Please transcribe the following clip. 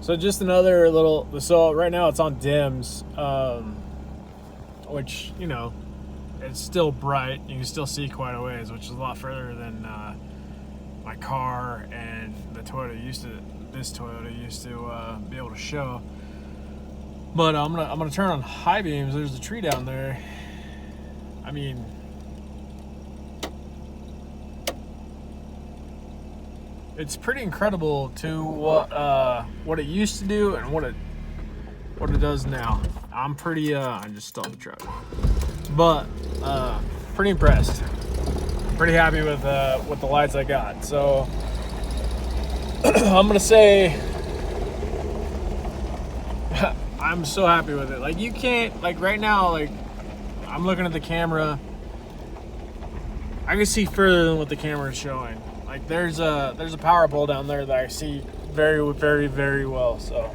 So just another little. So right now it's on dims, which it's still bright. You can still see quite a ways, which is a lot further than my car and the Toyota used to. This Toyota used to be able to show. But I'm gonna turn on high beams. There's a tree down there. I mean, it's pretty incredible to what it used to do and what it does now. I'm pretty I just stopped the truck, but pretty impressed. Pretty happy with the lights I got. So I'm gonna say I'm so happy with it. Like, you can't, like, right now, like, I'm looking at the camera, I can see further than what the camera is showing. Like, there's a power pole down there that I see very, very, very well. So